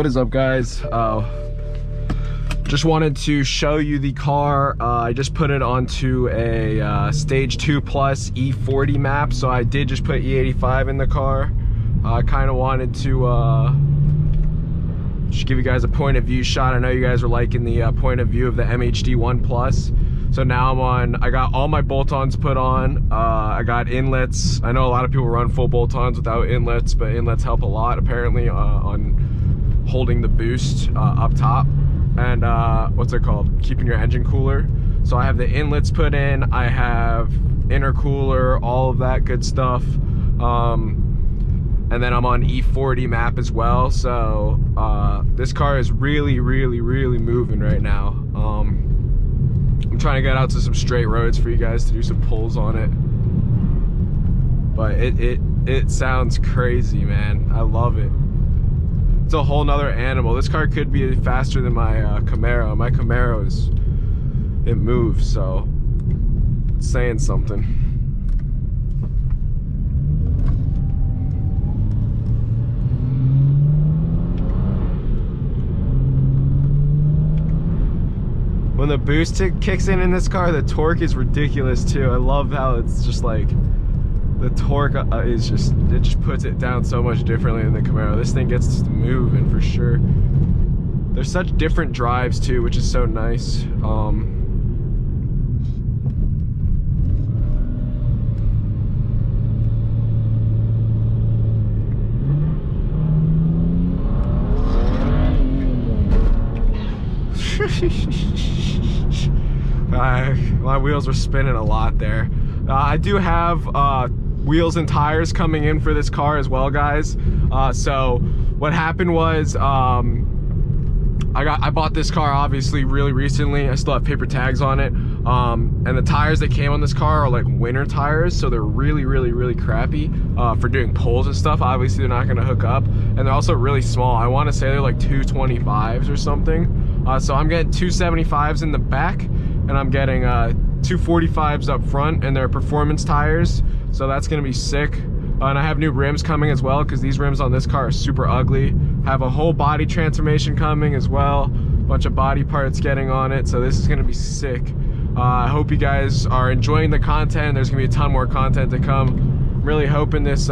What is up, guys? Just wanted to show you the car. I just put it onto a stage 2 plus E40 map, so I did just put E85 in the car. I kind of wanted to just give you guys a point of view shot. I know you guys were liking the point of view of the MHD 1 Plus. So now I got all my bolt-ons put on. I got inlets. I know a lot of people run full bolt-ons without inlets, but inlets help a lot apparently on holding the boost up top. And what's it called? Keeping your engine cooler. So I have the inlets put in, I have intercooler, all of that good stuff. And then I'm on E40 map as well. So this car is really moving right now. I'm trying to get out to some straight roads for you guys to do some pulls on it. But it sounds crazy, man. I love it. It's a whole nother animal. This car could be faster than my Camaro. My Camaro it moves, so it's saying something. When the boost kicks in this car, the torque is ridiculous too. I love how it's just like, the torque is just, it just puts it down so much differently than the Camaro. This thing gets moving for sure. There's such different drives too, which is so nice. My wheels were spinning a lot there. I do have wheels and tires coming in for this car as well, guys. So what happened was I bought this car obviously really recently. I still have paper tags on it, and the tires that came on this car are like winter tires, so they're really crappy for doing pulls and stuff. Obviously they're not going to hook up, and they're also really small. I want to say they're like 225s or something. So I'm getting 275s in the back, and I'm getting 245s up front, and they're performance tires, so that's gonna be sick. And I have new rims coming as well, because these rims on this car are super ugly. Have a whole body transformation coming as well, bunch of body parts getting on it, so this is gonna be sick. I hope you guys are enjoying the content. There's gonna be a ton more content to come. I'm really hoping this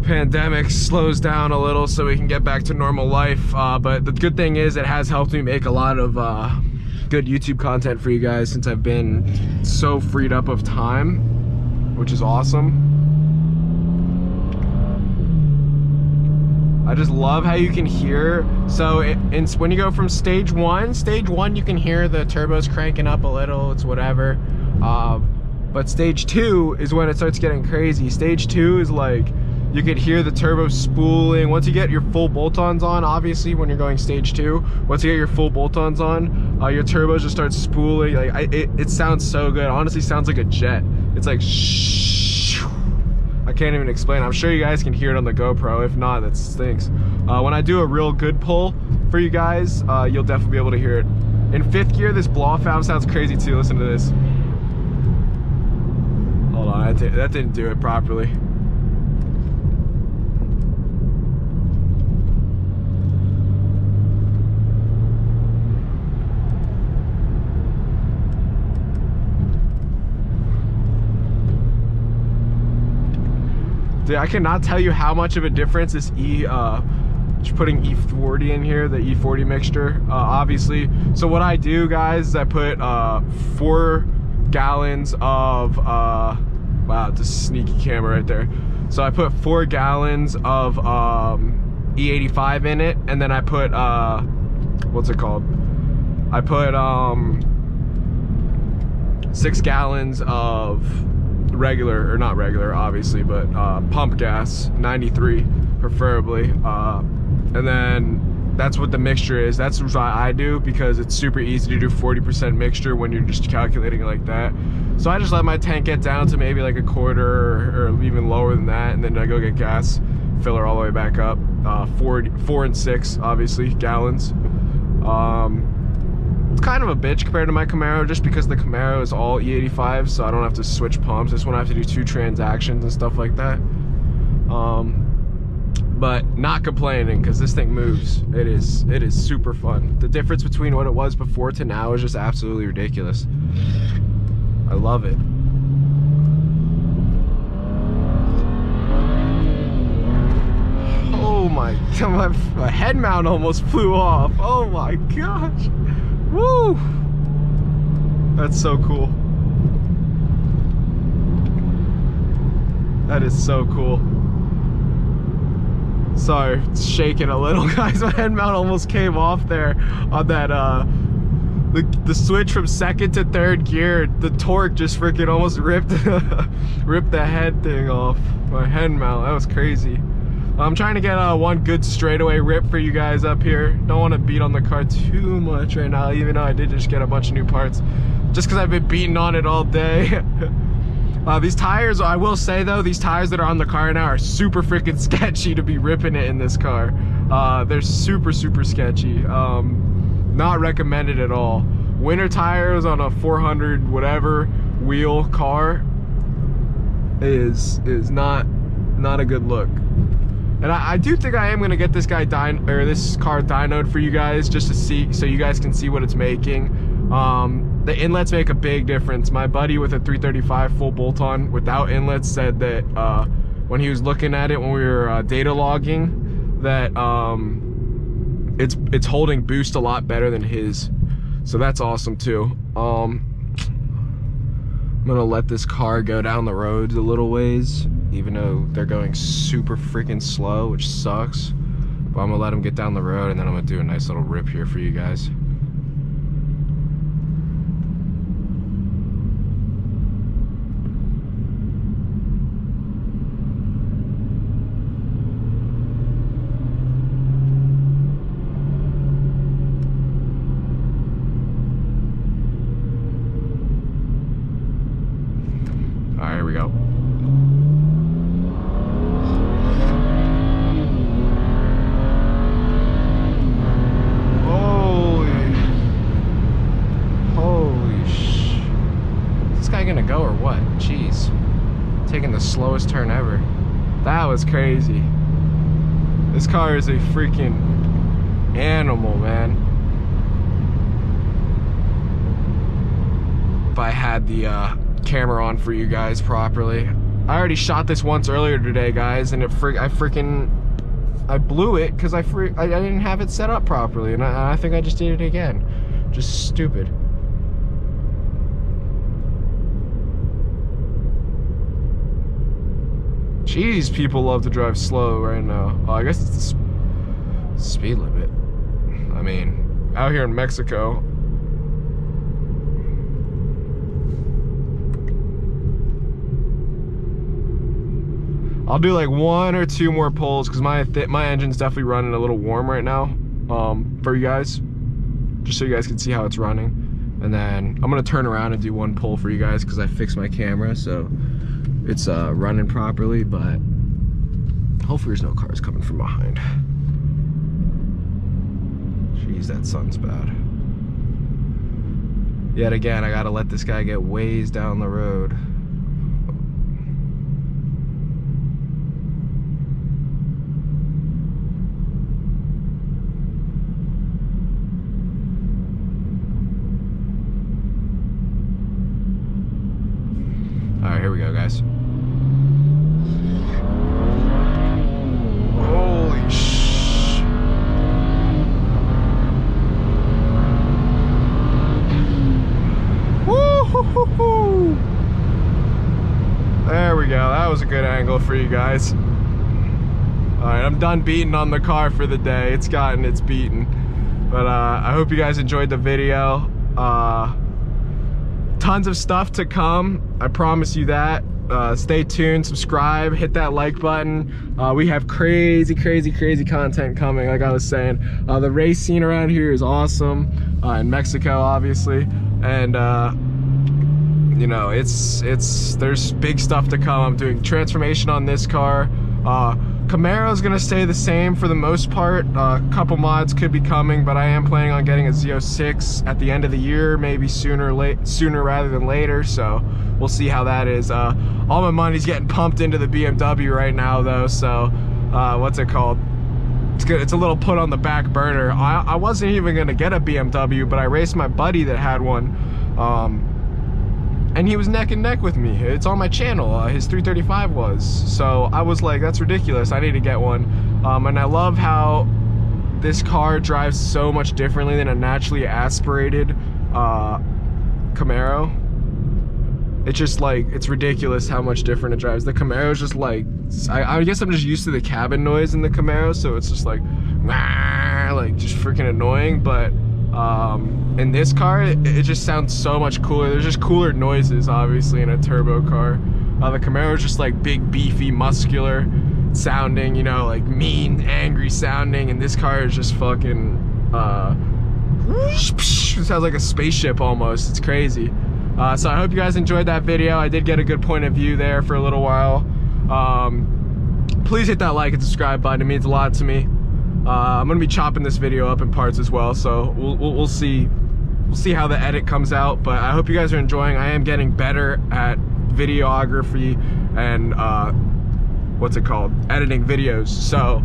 pandemic slows down a little so we can get back to normal life, but the good thing is it has helped me make a lot of good YouTube content for you guys, since I've been so freed up of time, which is awesome. I just love how you can hear. So when you go from stage one you can hear the turbos cranking up a little, it's whatever. But stage 2 is when it starts getting crazy. Stage 2 is like, you could hear the turbo spooling. Once you get your full bolt-ons on, obviously when you're going stage 2, once you get your full bolt-ons on, your turbos just start spooling. Like it sounds so good. It honestly sounds like a jet. It's like shh. I can't even explain. I'm sure you guys can hear it on the GoPro. If not, that stinks. When I do a real good pull for you guys, you'll definitely be able to hear it. In 5th gear, this blow-off valve sounds crazy too. Listen to this. Hold on, that didn't do it properly. Dude, I cannot tell you how much of a difference this just putting E40 in here, the E40 mixture, obviously. So what I do, guys, is I put 4 gallons of, wow, it's a sneaky camera right there. So I put 4 gallons of E85 in it, and then I put, what's it called? I put 6 gallons of regular, or not regular obviously, but pump gas, 93 preferably, and then that's what the mixture is. That's what I do, because it's super easy to do 40% mixture when you're just calculating it like that. So I just let my tank get down to maybe like a quarter or even lower than that, and then I go get gas, fill her all the way back up. 4 and 6 obviously gallons. It's kind of a bitch compared to my Camaro, just because the Camaro is all E85, so I don't have to switch pumps. This one I have to do 2 transactions and stuff like that. but not complaining because this thing moves. It is super fun. The difference between what it was before to now is just absolutely ridiculous. I love it. Oh my, my head mount almost flew off. Oh my gosh. Woo! That's so cool. That is so cool. Sorry, it's shaking a little, guys. My head mount almost came off there on that, the switch from second to third gear. The torque just freaking almost ripped, ripped the head thing off. My head mount, that was crazy. I'm trying to get one good straightaway rip for you guys up here. Don't want to beat on the car too much right now, even though I did just get a bunch of new parts. Just because I've been beating on it all day. These tires, I will say though, these tires that are on the car now are super freaking sketchy to be ripping it in this car. They're super sketchy. Not recommended at all. Winter tires on a 400 whatever wheel car is not a good look. And I do think I am gonna get this guy this car dynoed for you guys, just to see, so you guys can see what it's making. The inlets make a big difference. My buddy with a 335 full bolt-on without inlets said that when he was looking at it when we were data logging, that it's holding boost a lot better than his, so that's awesome too. I'm gonna let this car go down the road a little ways, even though they're going super freaking slow, which sucks. But I'm gonna let them get down the road, and then I'm gonna do a nice little rip here for you guys. All right, here we go. Gonna go or what? Jeez, taking the slowest turn ever. That was crazy. This car is a freaking animal, man. If I had the camera on for you guys properly. I already shot this once earlier today, guys, and I blew it because I didn't have it set up properly, and I think I just did it again. Just stupid. Jeez, people love to drive slow right now. Oh, I guess it's the speed limit. I mean, out here in Mexico. I'll do like 1 or 2 more pulls because my engine's definitely running a little warm right now for you guys, just so you guys can see how it's running. And then I'm gonna turn around and do 1 pull for you guys because I fixed my camera, so it's running properly, but hopefully there's no cars coming from behind. Jeez, that sun's bad. Yet again, I gotta let this guy get ways down the road. All right, here we go, guys. Holy sh! Woo-hoo-hoo-hoo! There we go. That was a good angle for you guys. All right, I'm done beating on the car for the day. It's gotten its beaten, but I hope you guys enjoyed the video. Tons of stuff to come, I promise you that. Stay tuned, subscribe, hit that like button. We have crazy content coming, like I was saying. The race scene around here is awesome, in Mexico obviously, and you know, there's big stuff to come. I'm doing transformation on this car. Camaro's gonna stay the same for the most part. A couple mods could be coming, but I am planning on getting a Z06 at the end of the year, maybe sooner rather than later, so we'll see how that is. All my money's getting pumped into the BMW right now though, so what's it called? It's good. It's a little put on the back burner. I wasn't even gonna get a BMW, but I raced my buddy that had one, and he was neck and neck with me. It's on my channel. His 335 was. So I was like, that's ridiculous. I need to get one. And I love how this car drives so much differently than a naturally aspirated Camaro. It's just like, it's ridiculous how much different it drives. The Camaro is just like, I guess I'm just used to the cabin noise in the Camaro, so it's just like just freaking annoying. But in this car, it just sounds so much cooler. There's just cooler noises, obviously, in a turbo car. The Camaro is just like big, beefy, muscular sounding, you know, like mean, angry sounding, and this car is just fucking it sounds like a spaceship almost. It's crazy. So I hope you guys enjoyed that video. I did get a good point of view there for a little while. Please hit that like and subscribe button. It means a lot to me. I'm gonna be chopping this video up in parts as well, so we'll see how the edit comes out. But I hope you guys are enjoying. I am getting better at videography and what's it called, editing videos. So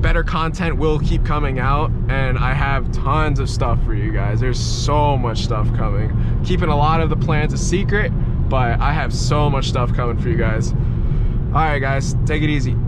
better content will keep coming out, and I have tons of stuff for you guys. There's so much stuff coming. Keeping a lot of the plans a secret, but I have so much stuff coming for you guys. All right, guys, take it easy.